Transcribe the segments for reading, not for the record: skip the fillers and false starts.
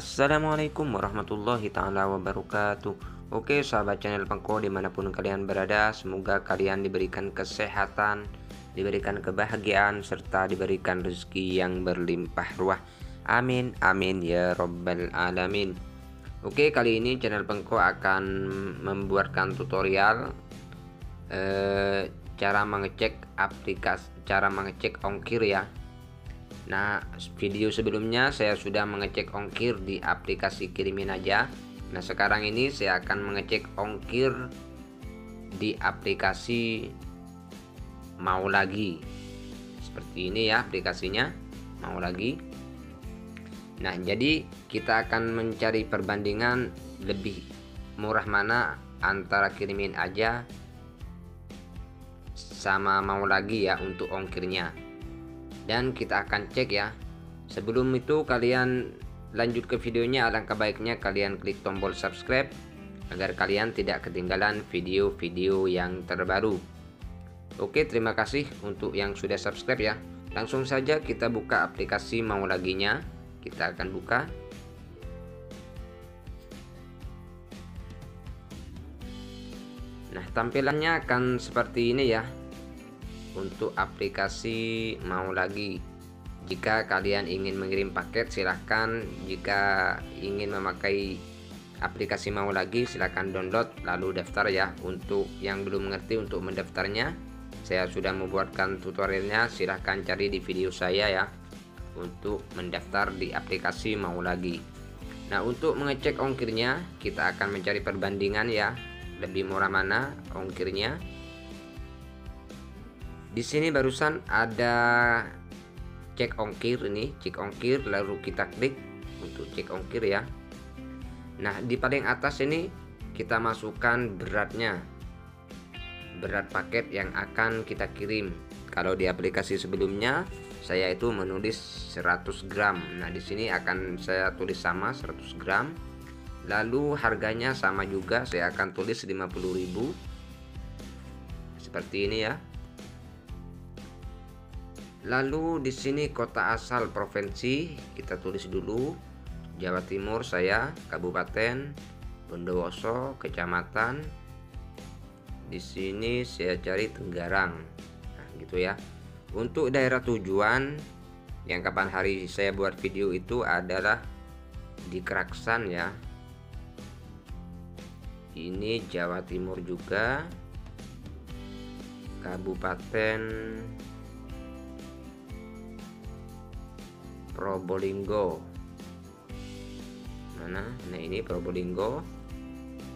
Assalamualaikum warahmatullahi ta'ala wabarakatuh. Oke sahabat channel Pengko dimanapun kalian berada, semoga kalian diberikan kesehatan, diberikan kebahagiaan, serta diberikan rezeki yang berlimpah ruah. Amin amin ya robbal alamin. Oke, kali ini channel Pengko akan membuatkan tutorial cara mengecek ongkir ya. Nah, video sebelumnya saya sudah mengecek ongkir di aplikasi Kirimin Aja. Nah, sekarang ini saya akan mengecek ongkir di aplikasi Mau Lagi. Seperti ini ya aplikasinya, Mau Lagi. Nah, jadi kita akan mencari perbandingan lebih murah mana antara Kirimin Aja sama Mau Lagi ya untuk ongkirnya. Dan kita akan cek ya. Sebelum itu kalian lanjut ke videonya, alangkah baiknya kalian klik tombol subscribe agar kalian tidak ketinggalan video-video yang terbaru. Oke, terima kasih untuk yang sudah subscribe ya. Langsung saja kita buka aplikasi Mau Laginya. Kita akan buka. Nah, tampilannya akan seperti ini ya. Untuk aplikasi Mau Lagi, jika kalian ingin mengirim paket silahkan, jika ingin memakai aplikasi Mau Lagi silahkan download lalu daftar ya. Untuk yang belum mengerti untuk mendaftarnya, saya sudah membuatkan tutorialnya, silahkan cari di video saya ya untuk mendaftar di aplikasi Mau Lagi. Nah, untuk mengecek ongkirnya kita akan mencari perbandingan ya, lebih murah mana ongkirnya. Di sini barusan ada cek ongkir, ini cek ongkir, lalu kita klik untuk cek ongkir ya. Nah, di paling atas ini kita masukkan beratnya, berat paket yang akan kita kirim. Kalau di aplikasi sebelumnya saya itu menulis 100 gram. Nah, di sini akan saya tulis sama 100 gram. Lalu harganya sama juga, saya akan tulis 50.000. Seperti ini ya. Lalu di sini kota asal provinsi kita tulis dulu Jawa Timur, saya Kabupaten Bondowoso, kecamatan. Di sini saya cari Tenggarang. Nah, gitu ya. Untuk daerah tujuan yang kapan hari saya buat video itu adalah di Keraksan ya. Ini Jawa Timur juga. Kabupaten Probolinggo. Mana? Nah, ini Probolinggo,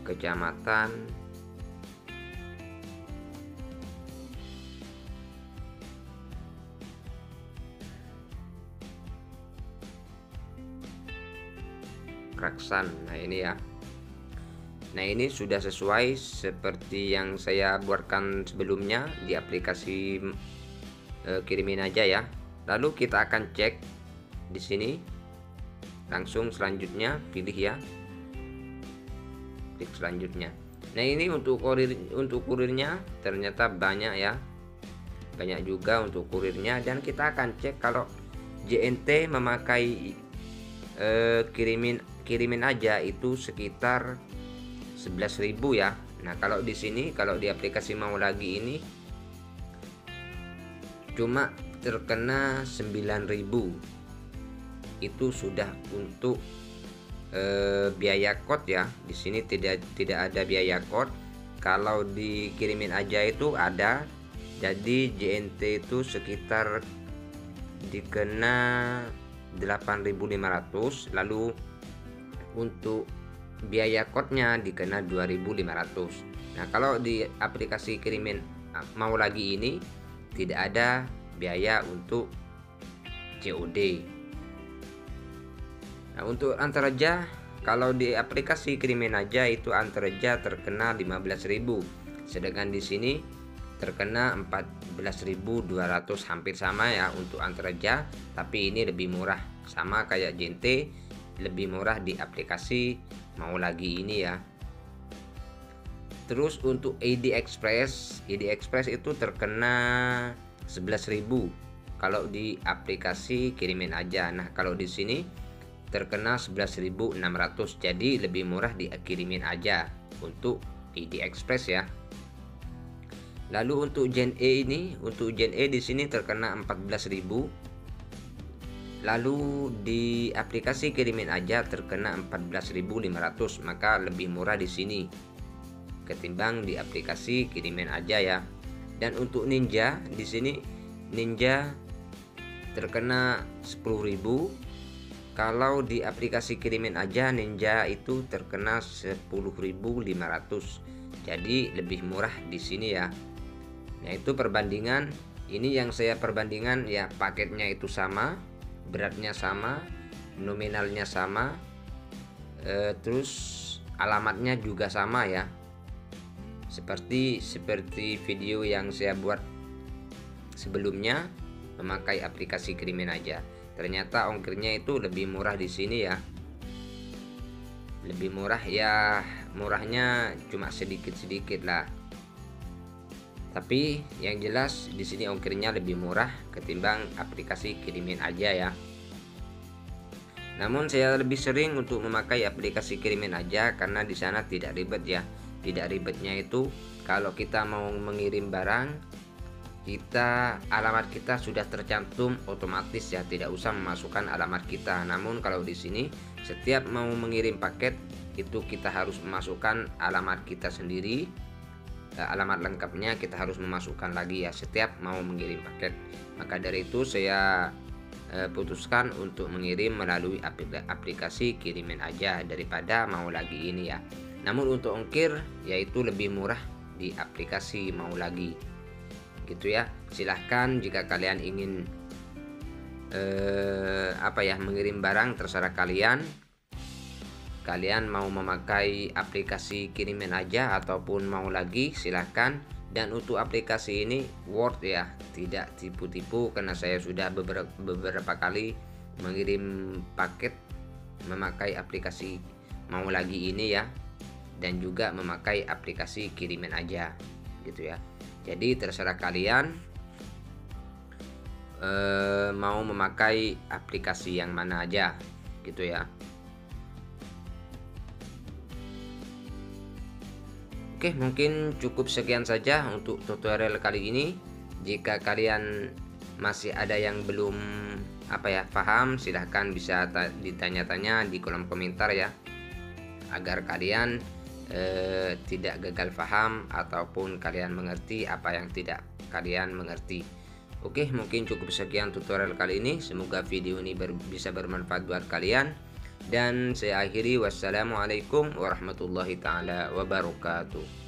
kecamatan Keraksan. Nah, ini ya. Nah, ini sudah sesuai seperti yang saya buatkan sebelumnya di aplikasi Kirimin Aja ya. Lalu kita akan cek di sini. Langsung selanjutnya pilih ya, klik selanjutnya. Nah, ini untuk kurirnya ternyata banyak ya, banyak juga untuk kurirnya. Dan kita akan cek kalau JNT memakai kirimin aja itu sekitar 11.000 ya. Nah, kalau di sini, kalau di aplikasi Mau Lagi ini cuma terkena 9.000. Itu sudah untuk biaya kod ya. Di sini tidak ada biaya kod. Kalau dikirimin aja itu ada. Jadi JNT itu sekitar dikena 8.500. Lalu untuk biaya kodnya dikena 2.500. Nah, kalau di aplikasi Kirimin Mau Lagi ini tidak ada biaya untuk COD. Nah, untuk Antareja, kalau di aplikasi Kirimin Aja itu Antareja terkena 15.000, sedangkan di sini terkena 14.200, hampir sama ya untuk Antareja, tapi ini lebih murah, sama kayak JNT, lebih murah di aplikasi Mau Lagi ini ya. Terus untuk ID Express itu terkena 11.000 kalau di aplikasi Kirimin Aja. Nah, kalau di sini terkena 11.600. Jadi lebih murah dikirimin aja untuk di Express ya. Lalu untuk Gen E ini, di sini terkena 14.000. Lalu di aplikasi kirimin aja terkena 14.500, maka lebih murah di sini ketimbang di aplikasi kirimin aja ya. Dan untuk Ninja di sini, Ninja terkena 10.000. Kalau di aplikasi kirimin aja Ninja itu terkena 10.500. Jadi lebih murah di sini ya. Nah, itu perbandingan. Ini yang saya perbandingan ya, paketnya itu sama, beratnya sama, nominalnya sama, terus alamatnya juga sama ya. Seperti video yang saya buat sebelumnya memakai aplikasi kirimin aja. Ternyata ongkirnya itu lebih murah di sini ya. Lebih murah ya, murahnya cuma sedikit-sedikit lah. Tapi yang jelas di sini ongkirnya lebih murah ketimbang aplikasi kirimin aja ya. Namun saya lebih sering untuk memakai aplikasi kirimin aja karena di sana tidak ribet ya. Tidak ribetnya itu kalau kita mau mengirim barang, alamat kita sudah tercantum otomatis ya, tidak usah memasukkan alamat kita. Namun kalau di sini setiap mau mengirim paket itu kita harus memasukkan alamat kita sendiri. Alamat lengkapnya kita harus memasukkan lagi ya setiap mau mengirim paket. Maka dari itu saya putuskan untuk mengirim melalui aplikasi kirimin aja daripada mau lagi ini ya. Namun untuk ongkir yaitu lebih murah di aplikasi mau lagi gitu ya. Silahkan jika kalian ingin mengirim barang, terserah kalian mau memakai aplikasi kirimin aja ataupun mau lagi, silahkan. Dan untuk aplikasi ini worth ya, tidak tipu-tipu karena saya sudah beberapa kali mengirim paket memakai aplikasi mau lagi ini ya, dan juga memakai aplikasi kirimin aja gitu ya. Jadi terserah kalian mau memakai aplikasi yang mana aja gitu ya. Oke, mungkin cukup sekian saja untuk tutorial kali ini. Jika kalian masih ada yang belum paham, silahkan bisa ditanya-tanya di kolom komentar ya, agar kalian tidak gagal paham ataupun kalian mengerti apa yang tidak kalian mengerti. Oke, mungkin cukup sekian tutorial kali ini. Semoga video ini bisa bermanfaat buat kalian. Dan saya akhiri, wassalamualaikum warahmatullahi taala wabarakatuh.